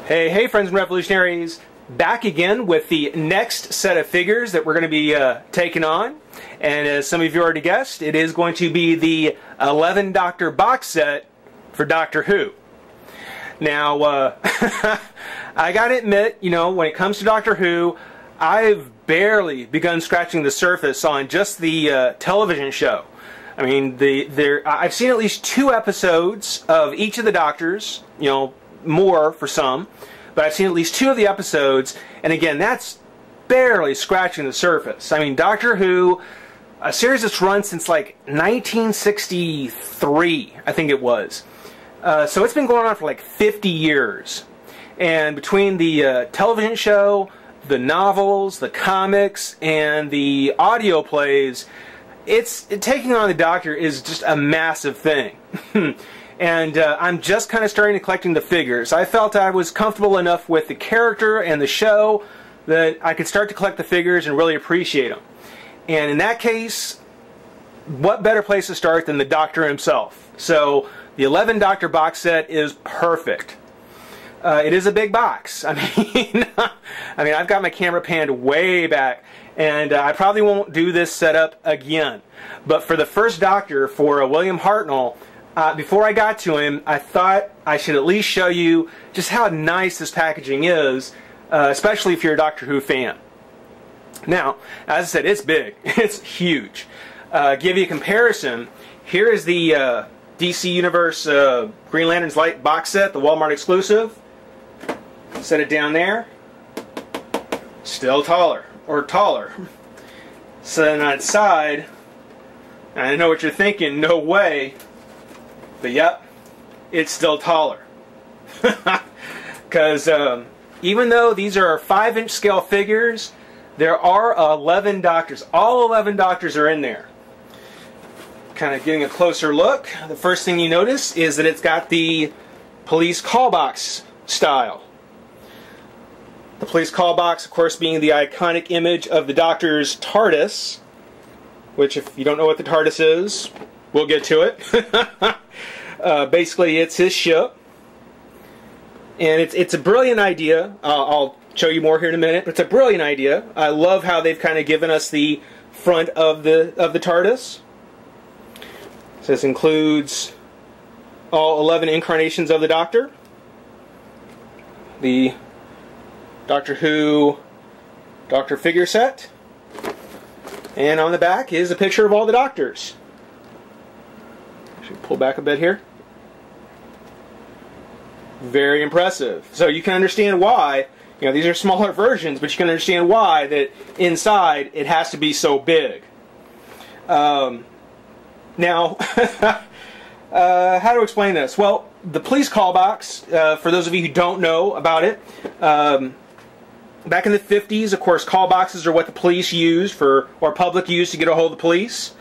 Hey friends and revolutionaries, back again with the next set of figures that we're going to be taking on. And as some of you already guessed, it is going to be the 11 Doctor box set for Doctor Who. Now, I gotta admit, you know, when it comes to Doctor Who, I've barely begun scratching the surface on just the television show. I mean, I've seen at least 2 episodes of each of the Doctors, you know, more for some, but I've seen at least 2 of the episodes, and again, that's barely scratching the surface. I mean, Doctor Who, a series that's run since like 1963, I think it was. So it's been going on for like 50 years. And between the television show, the novels, the comics, and the audio plays, taking on the Doctor is just a massive thing. And I'm just kind of starting to collecting the figures. I felt I was comfortable enough with the character and the show that I could start to collect the figures and really appreciate them. And in that case, what better place to start than the Doctor himself? So the 11 Doctor box set is perfect. It is a big box. I mean, I've got my camera panned way back, and I probably won't do this setup again. But for the first Doctor, for William Hartnell, before I got to him, I thought I should at least show you just how nice this packaging is, especially if you're a Doctor Who fan. Now, as I said, it's big. It's huge. Give you a comparison, here is the DC Universe Green Lantern's Light box set, the Walmart exclusive. Set it down there. Still taller, or taller. So then on its side, I know what you're thinking, no way. But yep, it's still taller. Because even though these are 5-inch scale figures, there are 11 Doctors. All 11 Doctors are in there. Kind of getting a closer look, the first thing you notice is that it's got the police call box style. The police call box, of course, being the iconic image of the Doctor's TARDIS, which, if you don't know what the TARDIS is, we'll get to it. Basically, it's his ship, and it's a brilliant idea. I'll show you more here in a minute, but it's a brilliant idea. I love how they've kind of given us the front of the TARDIS. So this includes all 11 incarnations of the Doctor, the Doctor Who Doctor figure set, and on the back is a picture of all the Doctors. Pull back a bit here. Very impressive. So you can understand why, you know, these are smaller versions, but you can understand why that inside it has to be so big. Now, how to explain this? Well, the police call box, for those of you who don't know about it, back in the 50s, of course, call boxes are what the police used for, or public used to get a hold of the police.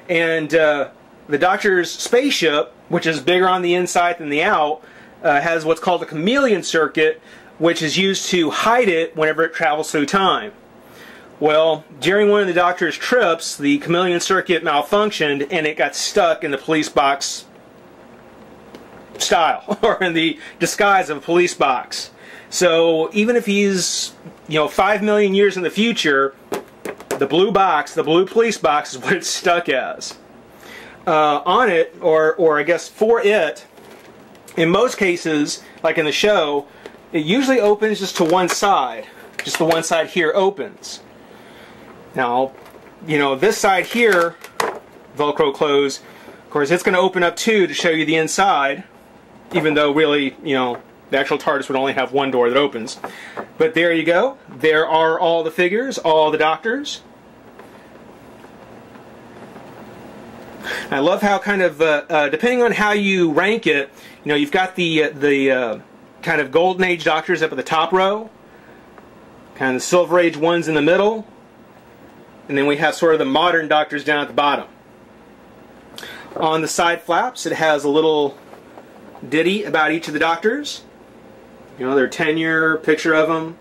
And the Doctor's spaceship, which is bigger on the inside than the out, has what's called a chameleon circuit, which is used to hide it whenever it travels through time. Well, during one of the Doctor's trips, the chameleon circuit malfunctioned and it got stuck in the police box style, or in the disguise of a police box. So even if he's, you know, 5 million years in the future, the blue box, the blue police box, is what it's stuck as. On it, or I guess for it, in most cases, like in the show, it usually opens just to one side. Just the one side here opens. Now, you know, this side here, Velcro close, of course it's going to open up too to show you the inside, even though really, you know, the actual TARDIS would only have one door that opens. But there you go. There are all the figures, all the Doctors. I love how kind of, depending on how you rank it, you know, you've got the kind of Golden Age Doctors up at the top row, kind of the Silver Age ones in the middle, and then we have sort of the modern Doctors down at the bottom. On the side flaps, it has a little ditty about each of the Doctors. You know, their tenure, picture of them.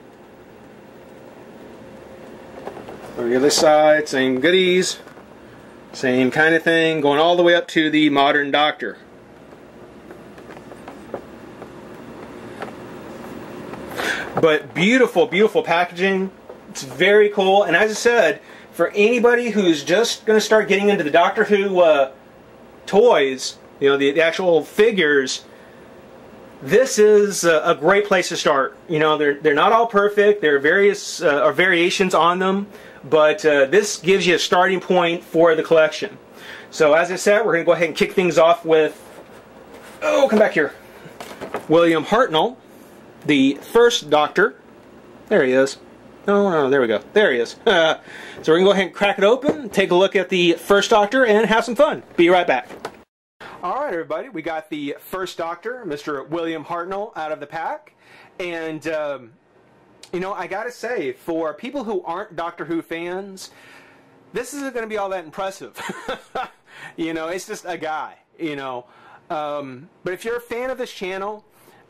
On the other side, same goodies. Same kind of thing, going all the way up to the modern Doctor. But beautiful, beautiful packaging. It's very cool. And as I said, for anybody who's just going to start getting into the Doctor Who toys, you know, the actual figures, this is a great place to start. You know, they're not all perfect. There are various variations on them, but this gives you a starting point for the collection. So as I said, we're going to go ahead and kick things off with, oh, come back here, William Hartnell, the first Doctor. There he is. No, there we go. There he is. So we're going to go ahead and crack it open, take a look at the first Doctor, and have some fun. Be right back. Alright everybody, we got the first Doctor, Mr. William Hartnell, out of the pack. And, you know, I gotta say, for people who aren't Doctor Who fans, this isn't going to be all that impressive. You know, it's just a guy, you know. But if you're a fan of this channel,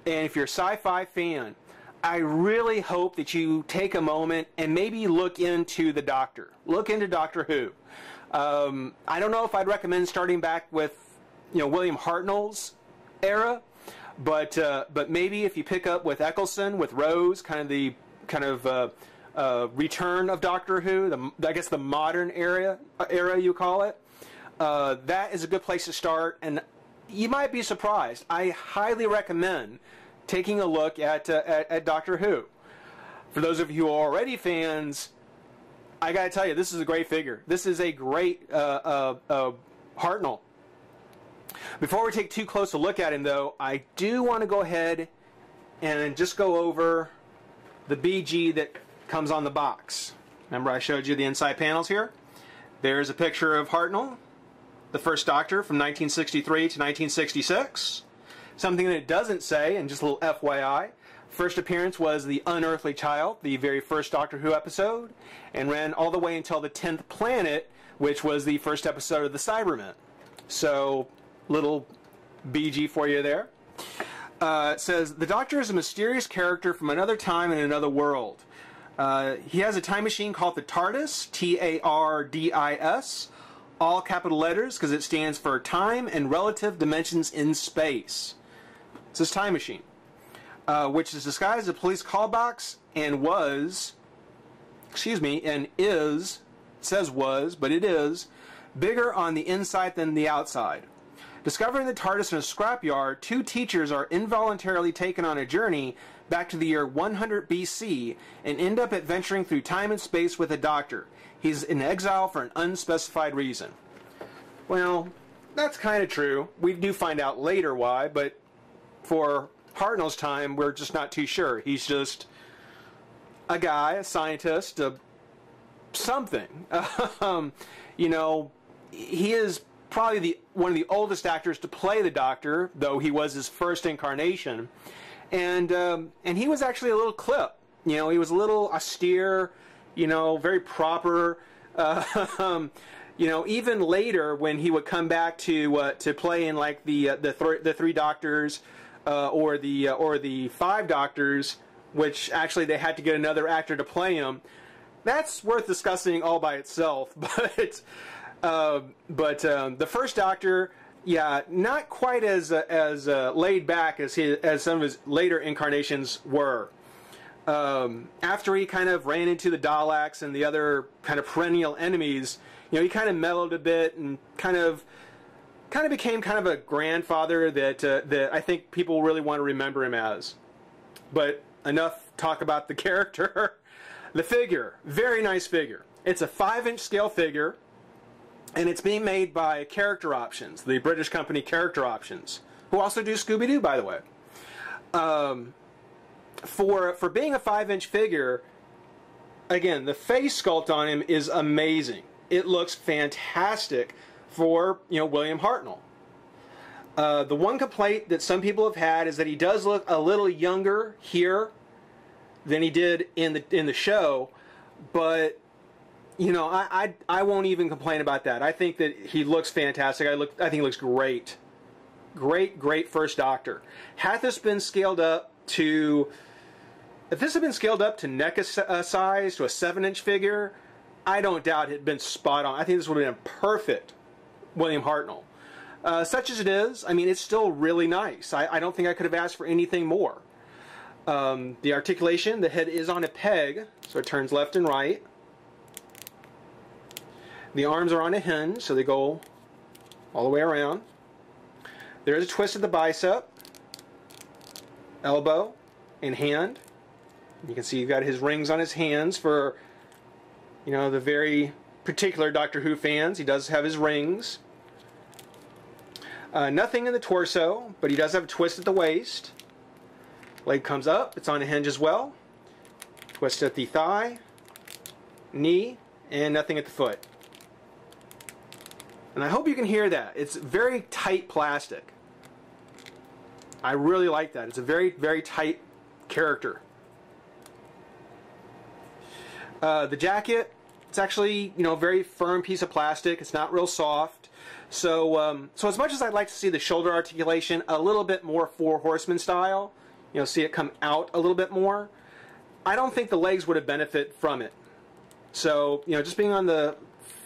and if you're a sci-fi fan, I really hope that you take a moment and maybe look into the Doctor. Look into Doctor Who. I don't know if I'd recommend starting back with, you know, William Hartnell's era, but maybe if you pick up with Eccleston, with Rose, kind of return of Doctor Who, I guess the modern era you call it, that is a good place to start, and you might be surprised. I highly recommend taking a look at Doctor Who. For those of you who are already fans, I gotta tell you, this is a great figure. This is a great Hartnell. Before we take too close a look at him, though, I do want to go ahead and just go over the BG that comes on the box. Remember I showed you the inside panels here? There's a picture of Hartnell, the first Doctor, from 1963 to 1966. Something that it doesn't say, and just a little FYI, first appearance was The Unearthly Child, the very first Doctor Who episode, and ran all the way until the 10th Planet, which was the first episode of the Cybermen. So, little BG for you there. It says, the Doctor is a mysterious character from another time and another world. He has a time machine called the TARDIS, T-A-R-D-I-S, all capital letters because it stands for Time and Relative Dimensions in Space. It's his time machine, which is disguised as a police call box and was, and is, it says was, but it is, bigger on the inside than the outside. Discovering the TARDIS in a scrapyard, two teachers are involuntarily taken on a journey back to the year 100 BC and end up adventuring through time and space with a Doctor. He's in exile for an unspecified reason. Well, that's kind of true. We do find out later why, but for Hartnell's time, we're just not too sure. He's just a guy, a scientist, something. You know, he is probably one of the oldest actors to play the Doctor, though he was his first incarnation. And he was actually a little clip. You know, he was a little austere, you know, very proper. You know, even later when he would come back to play in like the three Doctors or the five Doctors, which actually they had to get another actor to play him. That's worth discussing all by itself. But the first Doctor, yeah, not quite as laid back as some of his later incarnations were. After he kind of ran into the Daleks and the other kind of perennial enemies, you know, he kind of mellowed a bit and kind of became kind of a grandfather that I think people really want to remember him as. But enough talk about the character. The figure, very nice figure. It's a 5-inch scale figure, and it's being made by Character Options, the British company Character Options, who also do Scooby-Doo, by the way. For being a 5-inch figure, again, the face sculpt on him is amazing. It looks fantastic for, you know, William Hartnell. The one complaint that some people have had is that he does look a little younger here than he did in the show, but you know, I won't even complain about that. I think that he looks fantastic. I think he looks great. Great first Doctor. Had this been scaled up to, if this had been scaled up to NECA size, to a 7-inch figure, I don't doubt it had been spot on. I think this would have been a perfect William Hartnell. Such as it is, I mean, it's still really nice. I don't think I could have asked for anything more. The articulation, the head is on a peg, so it turns left and right. The arms are on a hinge, so they go all the way around. There is a twist of the bicep, elbow, and hand. You can see you've got his rings on his hands for, you know, the very particular Doctor Who fans. He does have his rings. Nothing in the torso, but he does have a twist at the waist. Leg comes up, it's on a hinge as well. Twist at the thigh, knee, and nothing at the foot. And I hope you can hear that. It's very tight plastic. I really like that. It's a very, very tight character. The jacket, it's actually, you know, a very firm piece of plastic. It's not real soft. So, so as much as I'd like to see the shoulder articulation a little bit more Four Horsemen style, you know, see it come out a little bit more, I don't think the legs would have benefited from it. So, you know, just being on the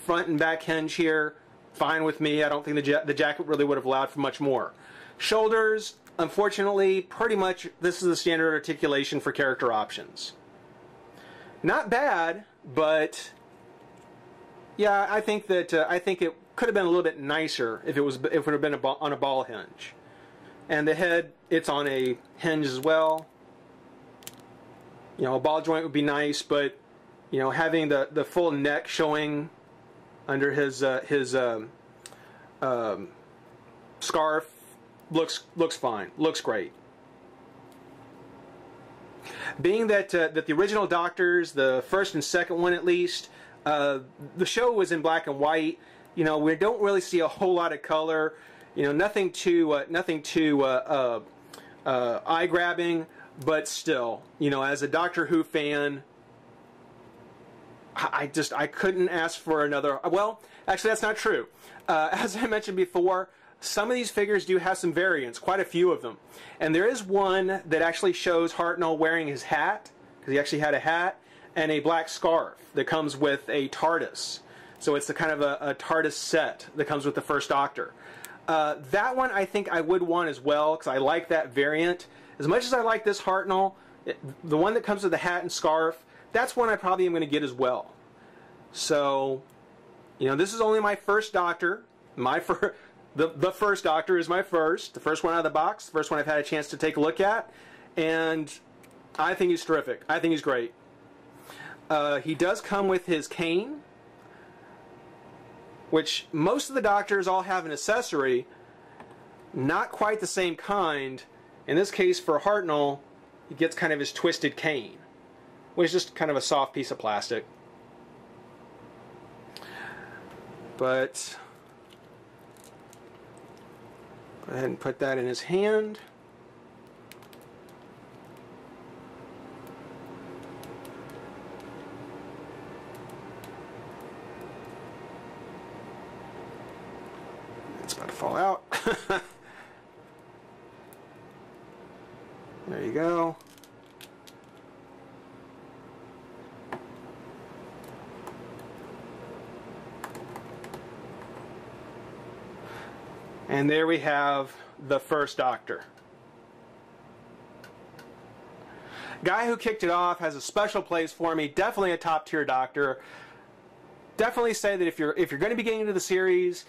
front and back hinge here, fine with me. I don't think the jacket really would have allowed for much more. Shoulders, unfortunately, pretty much this is the standard articulation for character options. Not bad, but yeah, I think that it could have been a little bit nicer if it would have been on a ball hinge. And the head, it's on a hinge as well. You know, a ball joint would be nice, but you know, having the full neck showing under his scarf looks fine, looks great. Being that that the original Doctors, the first and second one at least, the show was in black and white. You know, we don't really see a whole lot of color. You know, nothing too eye-grabbing, but still, you know, as a Doctor Who fan, I couldn't ask for another. Well, actually, that's not true. As I mentioned before, some of these figures do have some variants, quite a few of them. And there is one that actually shows Hartnell wearing his hat, because he actually had a hat, and a black scarf that comes with a TARDIS. So it's the kind of a TARDIS set that comes with the first Doctor. That one I think I would want as well, because I like that variant. As much as I like this Hartnell, the one that comes with the hat and scarf, that's one I probably am going to get as well. So, you know, this is only my first Doctor. The first Doctor is the first one out of the box, the first one I've had a chance to take a look at, and I think he's terrific. I think he's great. He does come with his cane, which most of the Doctors all have an accessory, not quite the same kind. In this case, for Hartnell, he gets kind of his twisted cane, which is just kind of a soft piece of plastic. But go ahead and put that in his hand. It's about to fall out. There you go. And there we have the first Doctor. Guy who kicked it off has a special place for me. Definitely a top tier Doctor. Definitely say that if you're going to be getting into the series,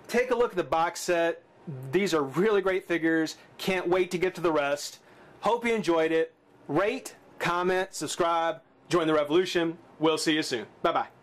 take a look at the box set. These are really great figures. Can't wait to get to the rest. Hope you enjoyed it. Rate, comment, subscribe, join the revolution. We'll see you soon. Bye bye.